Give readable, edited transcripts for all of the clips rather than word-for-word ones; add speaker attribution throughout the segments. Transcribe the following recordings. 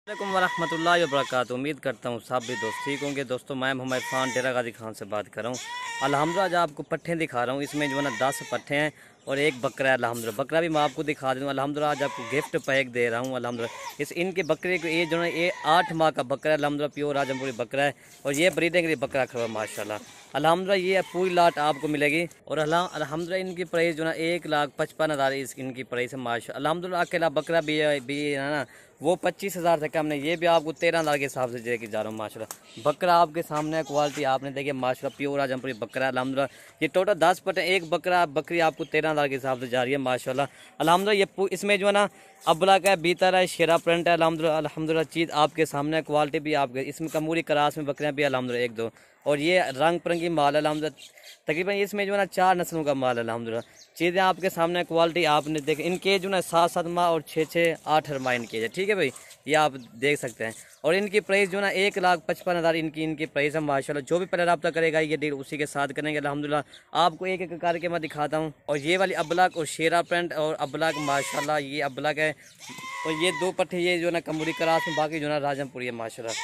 Speaker 1: वालेकुम वरहमतुल्लाहि वबरकातुहू। उम्मीद करता हूँ सब भी दोस्त ठीक होंगे। दोस्तों मैं मोहम्मद फ़ान डेरा गाजी खान से बात कर रहा हूँ। अल्हम्दुलिल्लाह आज आपको पट्ठे दिखा रहा हूँ। इसमें जो है ना 10 पट्ठे हैं और एक बकरा है। अल्हम्दुलिल्लाह बकरा भी मैं आपको दिखा दूँ। अल्हम्दुलिल्लाह आज आपको गिफ्ट पैक दे रहा हूँ। अल्हम्दुलिल्लाह इनके बकरे को ये जो है ये 8 माह का बकरा है। अल्हम्दुलिल्लाह प्योर आजमपुरी बकरा है और ये ब्रीडिंग के लिए बकरा खड़ा है माशाल्लाह। अल्हम्दुलिल्लाह ये पूरी लाट आपको मिलेगी और अल्हम्दुलिल्लाह इनकी प्राइस जो है 1,55,000 इनकी प्राइस है माशाल्लाह। अल्हम्दुलिल्लाह अकेला बकरा भी है ना वो 25,000 से कम नहीं, ये भी आपको 13,000 के हिसाब से लेके जा रहा हूँ माशाल्लाह। बकरा आपके सामने क्वालिटी आपने देखिए माशाल्लाह प्योर आजमपुरी बकरा है। अल्हम्दुलिल्लाह ये टोटल 10 पट्टे एक बकरी आपको 13,000 के हिसाब से जा रही है माशाल्लाह। अल्हम्दुलिल्लाह ये इसमें जो है ना अबला का बीतर है, शेरा प्रिंट है। अल्हम्दुलिल्लाह चीज़ आपके सामने क्वालिटी भी आपके इसमें कमूरी क्रास में बकरियाँ भी अल्हम्दुलिल्लाह 1-2 और ये रंग बिरंगी माल है अल्हम्दुलिल्लाह। तकरीबन इसमें जो है ना 4 नस्लों का माल है अल्हम्दुलिल्लाह। चीज़ें आपके सामने क्वालिटी आपने देख इनके जो है 7-7 माह और 6-8 माह इनके है। ठीक है भाई, ये आप देख सकते हैं। और इनकी प्राइस जो है ना 1,55,000 इनकी प्राइस है माशाल्लाह। जो भी पहले रब्ता करेगा ये डील उसी के साथ करेंगे अल्हम्दुलिल्लाह। आपको एक एक करके मैं दिखाता हूँ। और ये वाली अबलक और शेरा प्रिंट और अबलक माशाल्लाह ये अबलक है और ये 2 पट्टे ये जो है ना कमूरी क्रास में, बाकी जो है ना राजमपुरी है माशाल्लाह।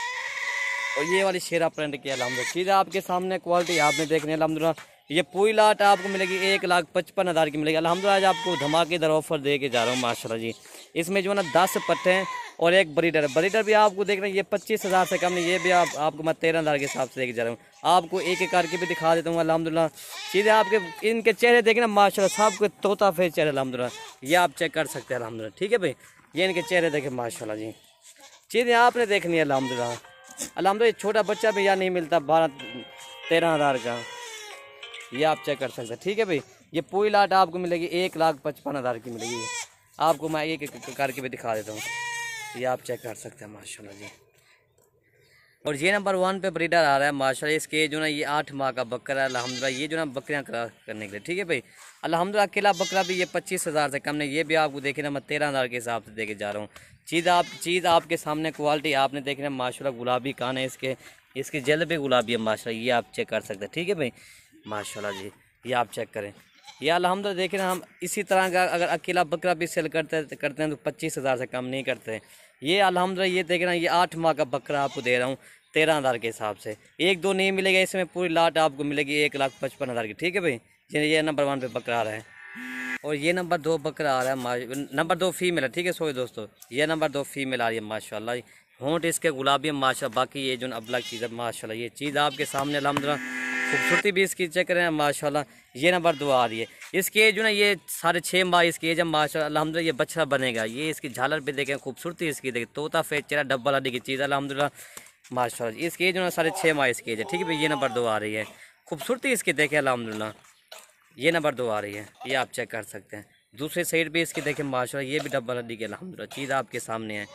Speaker 1: और ये वाली शेरा प्रिंट की अल्हम्दुलिल्लाह चीज़ आपके सामने क्वालिटी आपने देखनी है अल्हम्दुलिल्लाह। ये पूरी लाट आपको मिलेगी 1,55,000 की मिलेगी अल्हम्दुलिल्लाह। आज आपको धमाकेदार ऑफर दे के जा रहा हूँ माशाल्लाह जी। इसमें जो है ना 10 पट्टे हैं और एक ब्रीडर है। ब्रीडर भी आपको देख रहे हैं ये 25,000 से कम नहीं, ये भी आपको मैं 13,000 के हिसाब से लेके जा रहा हूँ। आपको एक एक करके भी दिखा देता हूँ अल्हम्दुलिल्लाह। चीज़ें आपके इनके चेहरे देखें ना माशाल्लाह सबके तोता फेस चेहरे अल्हम्दुलिल्लाह। ये आप चेक कर सकते हैं अल्हम्दुलिल्लाह। ठीक है भाई, ये इनके चेहरे देखें माशाल्लाह जी। चीज़ें आपने देखनी है अल्हम्दुलिल्लाह। अल्हम्दुलिल्लाह छोटा बच्चा भी यहाँ नहीं मिलता 12-13,000 का, ये आप चेक कर सकते हैं। ठीक है भाई, ये पूरी लाट आपको मिलेगी 1,55,000 की मिलेगी। आपको मैं एक एक करके भी दिखा देता हूँ, ये आप चेक कर सकते हैं माशाल्लाह जी। और ये नंबर 1 पे ब्रीडर आ रहा है माशाल्लाह। इसके जो ना ये 8 माह का बकरा है अल्हम्दुलिल्लाह। ये जो ना बकरियाँ क्रॉस करने के लिए। ठीक है भाई, अल्हम्दुलिल्लाह अकेला बकरा भी ये 25,000 से कम नहीं, ये भी आपको देखे ना मैं 13,000 के हिसाब से देके जा रहा हूँ। चीज़ आपके सामने क्वालिटी आपने देखना माशाल्लाह। गुलाबी कान है इसकी जल भी गुलाबी है माशाल्लाह, ये आप चेक कर सकते हैं। ठीक है भाई माशाल्लाह जी, ये आप चेक करें। ये अल्हम्दुलिल्लाह देखें ना हम इसी तरह का अगर अकेला बकरा भी सेल करते हैं तो 25,000 से कम नहीं करते। ये अल्हम्दुलिल्लाह ये देखें ना ये 8 माह का बकरा आपको दे रहा हूँ 13,000 के हिसाब से। 1-2 नहीं मिलेगा, इसमें पूरी लाट आपको मिलेगी 1,55,000 की। ठीक है भाई, ये नंबर 1 पे बकरा आ रहा है और ये नंबर 2 बकरा आ रहा है नंबर 2 फीमेल है। ठीक है सॉरी दोस्तों, ये नंबर 2 फीमेल आ रही है माशाल्लाह। होंठ इसके गुलाबी है माशाल्लाह। बाकी ये जो अबलग चीज़ है माशाल्लाह, ये चीज़ आपके सामने अल्हम्दुलिल्लाह। खूबसूरती भी इसकी चेक करें माशाल्लाह। ये नंबर 2 आ रही है। इसकी एज जो ना ये 6.5 माह इसकी एज है माशाल्लाह। अल्हम्दुलिल्लाह ये बच्चा बनेगा। ये इसकी झालर पे देखें, खूबसूरती इसकी देखें, तोता फेस चेहरा डब्बल हड्डी की चीज़ है अल्हम्दुलिल्लाह माशाल्लाह। इसकी एज जो ना 6.5 माह इसकी एज है। ठीक है भाई, ये नंबर 2 आ रही है। खूबसूरती इसकी देखें अल्हम्दुलिल्लाह, ये नंबर 2 आ रही है, ये आप चेक कर सकते हैं। दूसरे साइड भी इसकी देखें माशाल्लाह, ये भी डब्बल हड्डी की अल्हम्दुलिल्लाह चीज़ आपके सामने है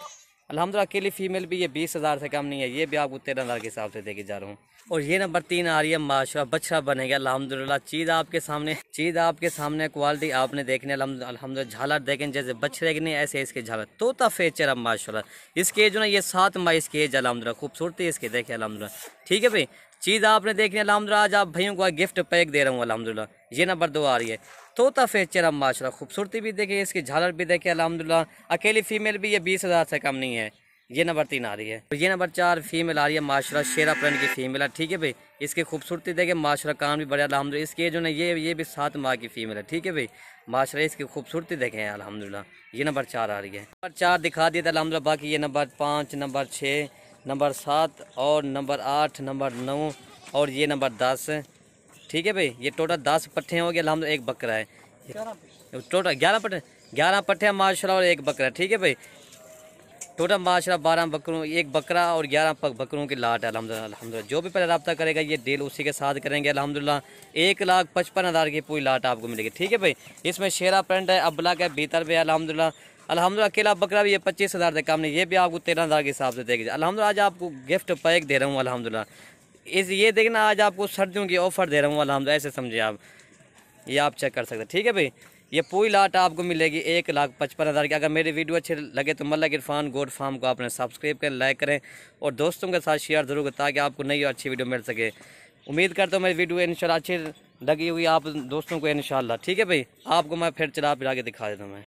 Speaker 1: अल्हम्दुलिल्लाह। अकेली फीमेल भी ये 20,000 से कम नहीं है, ये भी आपको 13,000 के हिसाब से देके जा रहा हूँ। और ये नंबर 3 आ रही है माशाल्लाह, बच्चा बनेगा अल्हम्दुलिल्लाह। चीज़ आपके सामने क्वालिटी आपने देखने अल्हम्दुलिल्लाह। झालर देखें जैसे बच्चे की नहीं ऐसे इसके झालर, तोता फेस चेहरा माशाल्लाह। इसकी एज जो ना ये 7 माह इसकी एज अल्हम्दुलिल्लाह। खूबसूरती इसकी देखें अल्हम्दुलिल्लाह। ठीक है भाई, चीज़ आपने देखनी अल्हम्दुलिल्लाह। आज आप भाइयों को गिफ्ट पैक दे रहा हूँ अल्हम्दुलिल्लाह। ये नंबर 2 आ रही है, तोता फेस चेहरा माशाल्लाह। खूबसूरती भी देखें, इसकी झालर भी देखें अल्हम्दुलिल्लाह। अकेली फीमेल भी ये 20,000 से कम नहीं है, ये नंबर 3 आ रही है। तो ये नंबर 4 फीमेल आ रही है माशाल्लाह, शेरा प्रिंट की फीमेल है। ठीक है भाई, इसकी खूबसूरती देखें माशाल्लाह, कान भी बड़े अल्हम्दुलिल्लाह। इसकी जो ना ये भी 7 माह की फीमेल है। ठीक है भाई माशाल्लाह, इसकी खूबसूरती देखें अल्हम्दुलिल्लाह। ये नंबर 4 आ रही है। नंबर 4 दिखा दिया था अल्हम्दुलिल्लाह। बाकी ये नंबर 5, नंबर 6, नंबर 7 और नंबर 8, नंबर 9 और ये नंबर 10। ठीक है भाई, ये टोटल 10 पट्टे हो गए अल्हम्दुलिल्लाह। एक बकरा है, टोटल 11 पट्टे हैं माशाल्लाह और एक बकरा। ठीक है भाई, टोटल माशाल्लाह 12 बकरों, एक बकरा और 11 बकरों की लाट है अल्हम्दुलिल्लाह। जो भी पहले रब्ता करेगा ये डील उसी के साथ करेंगे अल्हम्दुलिल्लाह। 1,55,000 की पूरी लाट आपको मिलेगी। ठीक है भाई, इसमें शेरा प्रिंट है, अबला का भीतर भी है अल्हम्दुलिल्लाह। अकेला बकरा भी ये 25,000 से कम नहीं, ये भी आपको 13,000 के हिसाब से देगी अल्हम्दुलिल्लाह। आज आपको गिफ्ट पैक दे रहा हूँ अल्हम्दुलिल्लाह। ये देखना आज आपको सर्दियों की ऑफर दे रहा हूँ अल्हम्दुलिल्लाह, ऐसे समझिए आप, ये आप चेक कर सकते हैं। ठीक है भाई, ये पूरी लाट आपको मिलेगी 1,55,000 की। अगर मेरी वीडियो अच्छे लगे तो मल्लिक इरफान गोट फार्म को आपने सब्सक्राइब करें, लाइक करें और दोस्तों के साथ शेयर जरूर करें ताकि आपको नई और अच्छी वीडियो मिल सके। उम्मीद करता हूँ मेरी वीडियो इंशाल्लाह अच्छी लगी हुई आप दोस्तों को इंशाल्लाह। ठीक है भाई, आपको मैं फिर चला फिरा के दिखा देता हूँ मैं।